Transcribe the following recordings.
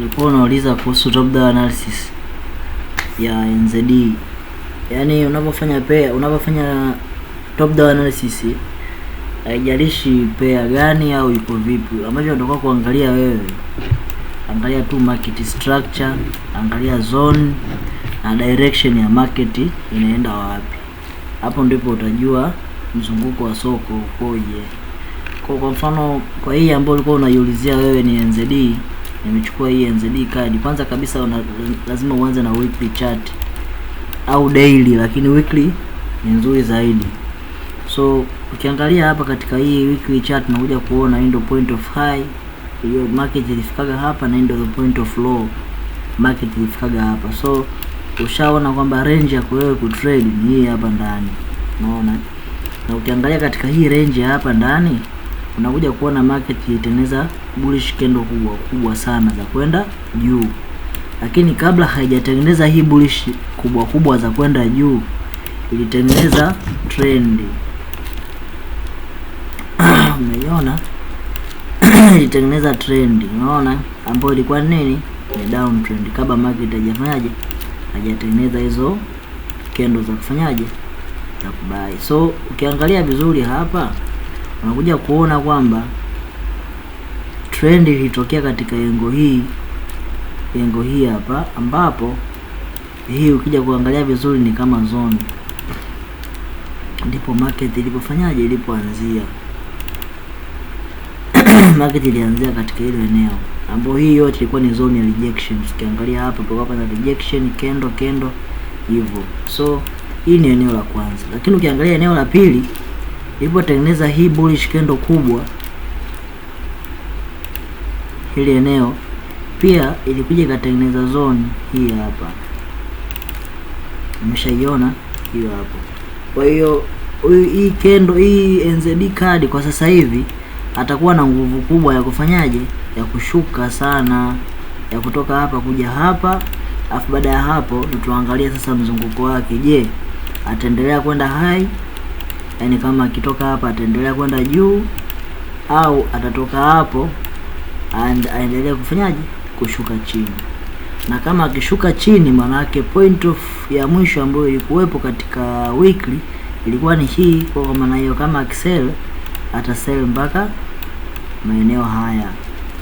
ulikuwa unauliza kuhusu top down analysis ya NZD. Yaani unapofanya top down analysis, haijalishi pair gani au iko vipi, ambacho unataka kuangalia wewe, angalia tu market structure, angalia zone na direction ya market inaenda wapi. Hapo ndipo utajua mzunguko wa soko ukoje. Kwa mfano, kwa hii ambayo ulikuwa unaiulizia wewe ni NZD, nimechukua hii NZD card. Kwanza kabisa lazima uanze na weekly chart au daily, lakini weekly ni nzuri zaidi. So ukiangalia hapa katika hii weekly chart unakuja kuona hii ndio point of high, hiyo market ilifikaga hapa, na ndio point of low, market ilifikaga hapa. So ushaona kwamba range ya wewe kutrade ni hii hapa ndani, unaona. Na ukiangalia katika hii range hapa ndani unakuja kuona market itengeneza bullish candle kubwa sana za kwenda juu, lakini kabla haijatengeneza hii bullish kubwa za kwenda juu, ilitengeneza trend. Umeona? Ilitengeneza trend, unaona, ambayo ilikuwa nini? Ni down trend, kabla market hajatengeneza hizo candle za kufanyaje, za kubai. So ukiangalia vizuri hapa unakuja kuona kwamba trend ilitokea katika engo hii hapa, ambapo hii ukija kuangalia vizuri ni kama zone, ndipo market ilipofanyaje, ilipoanzia. Market ilianzia katika hilo eneo, ambapo hii yote ilikuwa ni zone ya rejection. Ukiangalia hapa kwa hapa na rejection candle hivyo. So hii ni eneo la kwanza, lakini ukiangalia eneo la pili ilipotengeneza hii bullish candle kubwa, hili eneo pia ilikuja ikatengeneza zone hii hapa, umeshaiona hiyo hapo. Kwa hiyo hii candle, hii NZD card kwa sasa hivi atakuwa na nguvu kubwa ya kufanyaje, ya kushuka sana, ya kutoka hapa kuja hapa, afu baada ya hapo tuangalie sasa mzunguko wake. Je, ataendelea kwenda high, yani kama akitoka hapa ataendelea kwenda juu, au atatoka hapo aendelee kufanyaje, kushuka chini. Na kama akishuka chini, maana yake point of ya mwisho ambayo ilikuwepo katika weekly ilikuwa ni hii. Kwa maana hiyo kama akisell, atasell mpaka maeneo haya,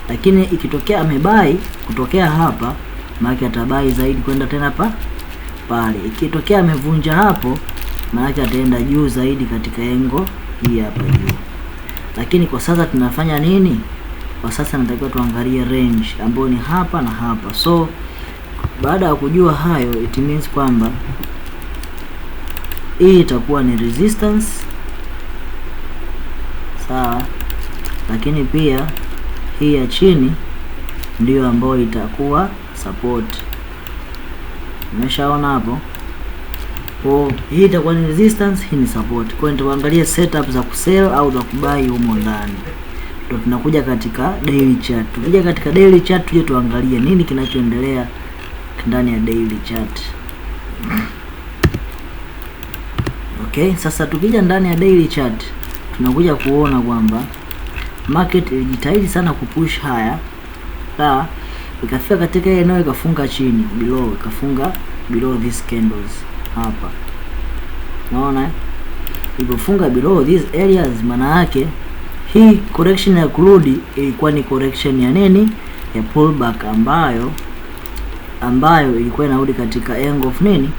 lakini ikitokea amebai kutokea hapa, maana atabai zaidi kwenda tena pale. Ikitokea amevunja hapo, maana ataenda juu zaidi katika engo hii hapa juu. Lakini kwa sasa tunafanya nini? Kwa sasa natakiwa tuangalie range ambayo ni hapa na hapa. So baada ya kujua hayo, it means kwamba hii itakuwa ni resistance, sawa, lakini pia hii ya chini ndiyo ambayo itakuwa support. Umeshaona hapo? Kwa hii itakuwa ni resistance, hii ni support. Kwa hiyo tuangalie setup za kusell au za kubai humo ndani. Ndio tunakuja katika daily chart. Tukija katika daily chart tuje tuangalie nini kinachoendelea ndani ya daily chart. Okay, sasa tukija ndani ya daily chart tunakuja kuona kwamba market ilijitahidi sana kupush haya, sawa, ikafika katika eneo ikafunga chini below, ikafunga below these candles hapa, unaona. Ilipofunga below these areas, maana yake hii correction ya kurudi ilikuwa ni correction ya nini, ya pullback, ambayo ilikuwa inarudi katika angle of nini,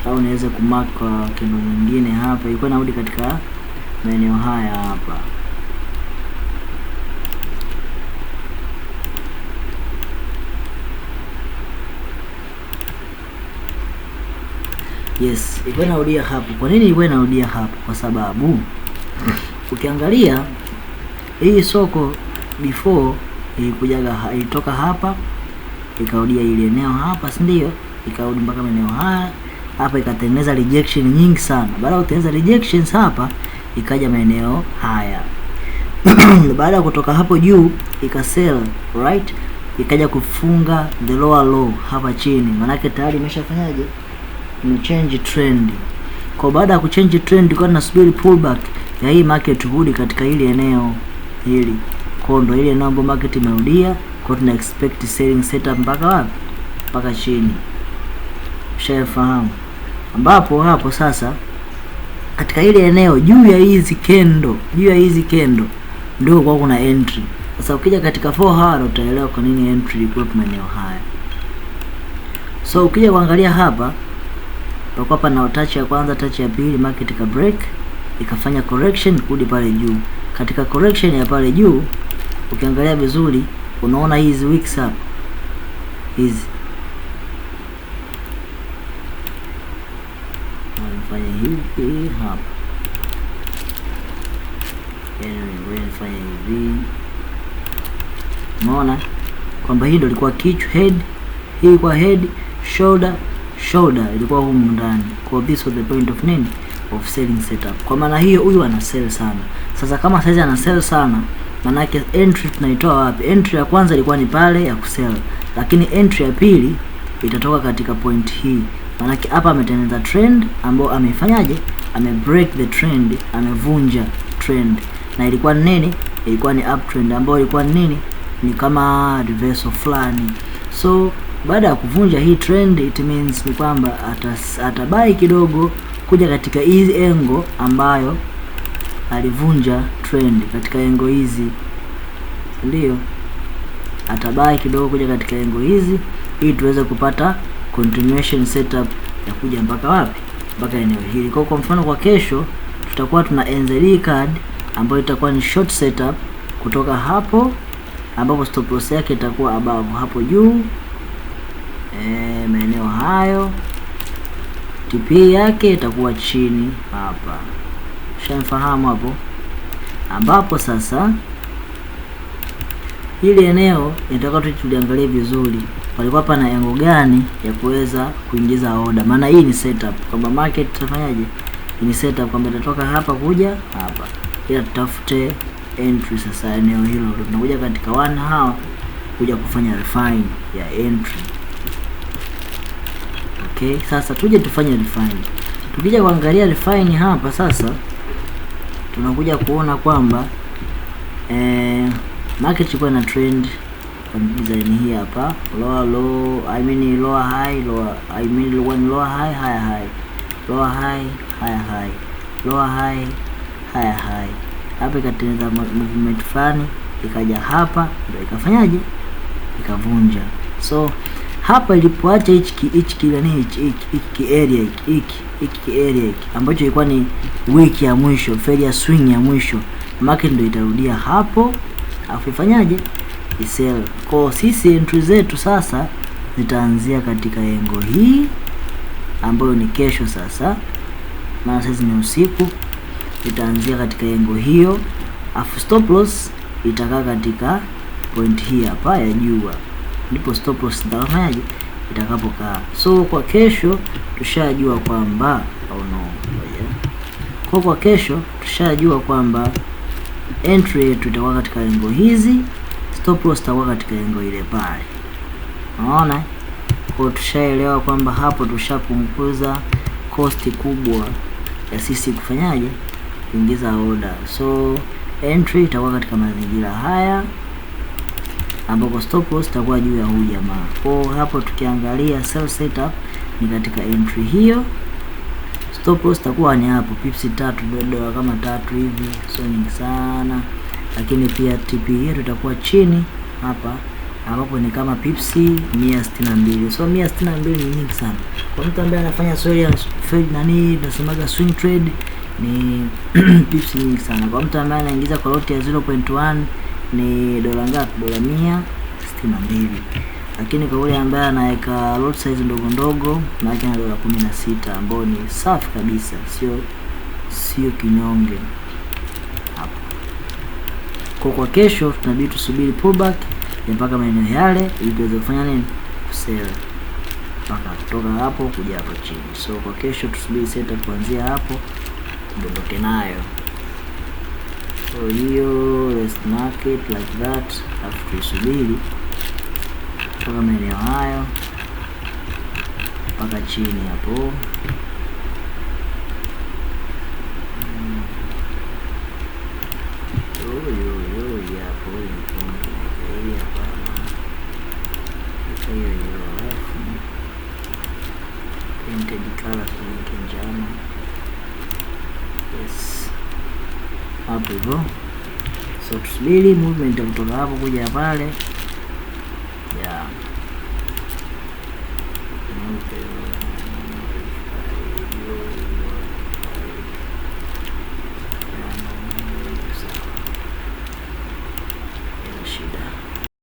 au naweza kumark kwa candle nyingine hapa, ilikuwa inarudi katika maeneo haya hapa. Yes, ilikuwa inarudia hapo. Kwa nini ilikuwa inarudia hapo? Kwa sababu ukiangalia hii soko before ilitoka hapa ikarudia ile eneo hapa, si ndio? Ikarudi mpaka maeneo haya hapa, ikatengeneza rejection nyingi sana. Baada ya kutengeneza rejections hapa, ikaja maeneo haya. Baada ya kutoka hapo juu ikasell, right? Ikaja kufunga the lower low hapa chini. Maana yake tayari imeshafanyaje? Change trend. Kwa baada ya kuchange trend, kwa tunasubiri pullback ya hii market kurudi katika hili eneo hili Kwa ndo ile eneo ambayo market imerudia, kwa tuna expect selling setup mpaka wapi? Mpaka chini. Ushafahamu? Ambapo hapo sasa katika ile eneo juu ya hizi candle ndio kwa kuna entry. Sasa ukija katika 4 hour utaelewa kwa nini entry ilikuwa maeneo haya. So ukija kuangalia hapa utakuwa pana touch ya kwanza, touch ya pili, market ka break ikafanya correction kurudi pale juu. Katika correction ya pale juu ukiangalia vizuri unaona hizi wicks hapa. Hizi nifanye hivi hapa. Nifanye hivi. Unaona kwamba hii ndio ilikuwa kichwa, head, hii ilikuwa head, shoulder ilikuwa humu ndani. Kwa this was the point of nini? Of selling setup. Kwa maana hiyo huyu ana sell sana. Sasa kama saizi ana sell sana, maana yake entry tunaitoa wapi? Entry ya kwanza ilikuwa ni pale ya kusell, lakini entry ya pili itatoka katika point hii. Maana yake hapa ametengeneza trend ambao amefanyaje? Break the trend, amevunja trend. Na ilikuwa nini? Ilikuwa ni uptrend ambao ilikuwa nini? Ni kama reversal fulani. So baada ya kuvunja hii trend, it means ni kwamba atabai kidogo kuja katika hizi engo ambayo alivunja trend. Katika engo hizi ndio atabai kidogo kuja katika engo hizi ili tuweze kupata continuation setup ya kuja mpaka wapi? Mpaka eneo hili. Kwa mfano kwa kesho tutakuwa tuna NZD card ambayo itakuwa ni short setup kutoka hapo ambapo stop loss yake itakuwa above hapo juu, maeneo hayo. TP yake itakuwa chini hapa. Ushafahamu hapo? Ambapo sasa hili eneo nitaka tuliangalie vizuri. Palikuwa pana engo gani ya kuweza kuingiza order? Maana hii ni setup kwamba market tutafanyaje? Ni setup kwamba itatoka hapa kuja hapa. Ila tutafute entry sasa eneo hilo. Tunakuja katika 1 hour kuja kufanya refine ya entry. Okay, sasa tuje tufanye refine. Tukija kuangalia refine hapa sasa tunakuja kuona kwamba market ilikuwa na trend kwa design hii hapa, lower low, lower high, lower high, higher high, lower high, higher high, lower high, higher high. Hapa ikatengeneza movement fulani, ikaja hapa ndio ikafanyaje? Ikavunja. So hapa ilipoacha hichi area ambacho ilikuwa ni week ya mwisho, failure swing ya mwisho, market ndio itarudia hapo afu ifanyaje? Isell. Kwa sisi entry zetu sasa zitaanzia katika engo hii ambayo ni kesho sasa, maana sasa ni usiku. Itaanzia katika engo hiyo, afu stop loss itakaa katika point hii hapa ya juu, ndipo stop loss itafanyaje? Itakapokaa. So kwa kesho tushajua kwamba kwa kesho tushajua kwamba entry yetu itakuwa katika engo hizi, stop loss itakuwa katika engo ile pale. Unaona? Kwa tushaelewa kwamba hapo tushapunguza cost kubwa ya sisi kufanyaje? Kuingiza order. So entry itakuwa katika mazingira haya ambapo stop loss itakuwa juu ya huyu jamaa. Kwa hapo tukiangalia sell setup ni katika entry hiyo. Stop loss itakuwa ni hapo pips 3 dola kama 3 hivi, so nyingi sana. Lakini pia TP yetu itakuwa chini hapa ambapo ni kama pips 162. So 162 ni nyingi sana. Kwa mtu ambaye anafanya tunasemaga swing trade ni pips nyingi sana. Kwa mtu ambaye anaingiza kwa lot ya 0.1 ni dola ngapi? Dola 162. Lakini kwa yule ambaye anaweka lot size ndogo ndogo na yake na dola 16 ambao ni safi kabisa, sio kinyonge hapo. Kwa kesho tunabidi tusubiri pullback mpaka maeneo yale ili tuweze kufanya nini? Kusell. Mpaka kutoka hapo kuja hapo chini. So kwa kesho tusubiri setup kuanzia hapo tudondoke nayo. So hiyo let's market like that, alafu tuisubiri kutoka maeneo hayo mpaka chini hapo. Hapo selected color tuweke njano. Yes, hapo hivyo. So tusubiri movement kutoka hapo kuja pale. Yeah.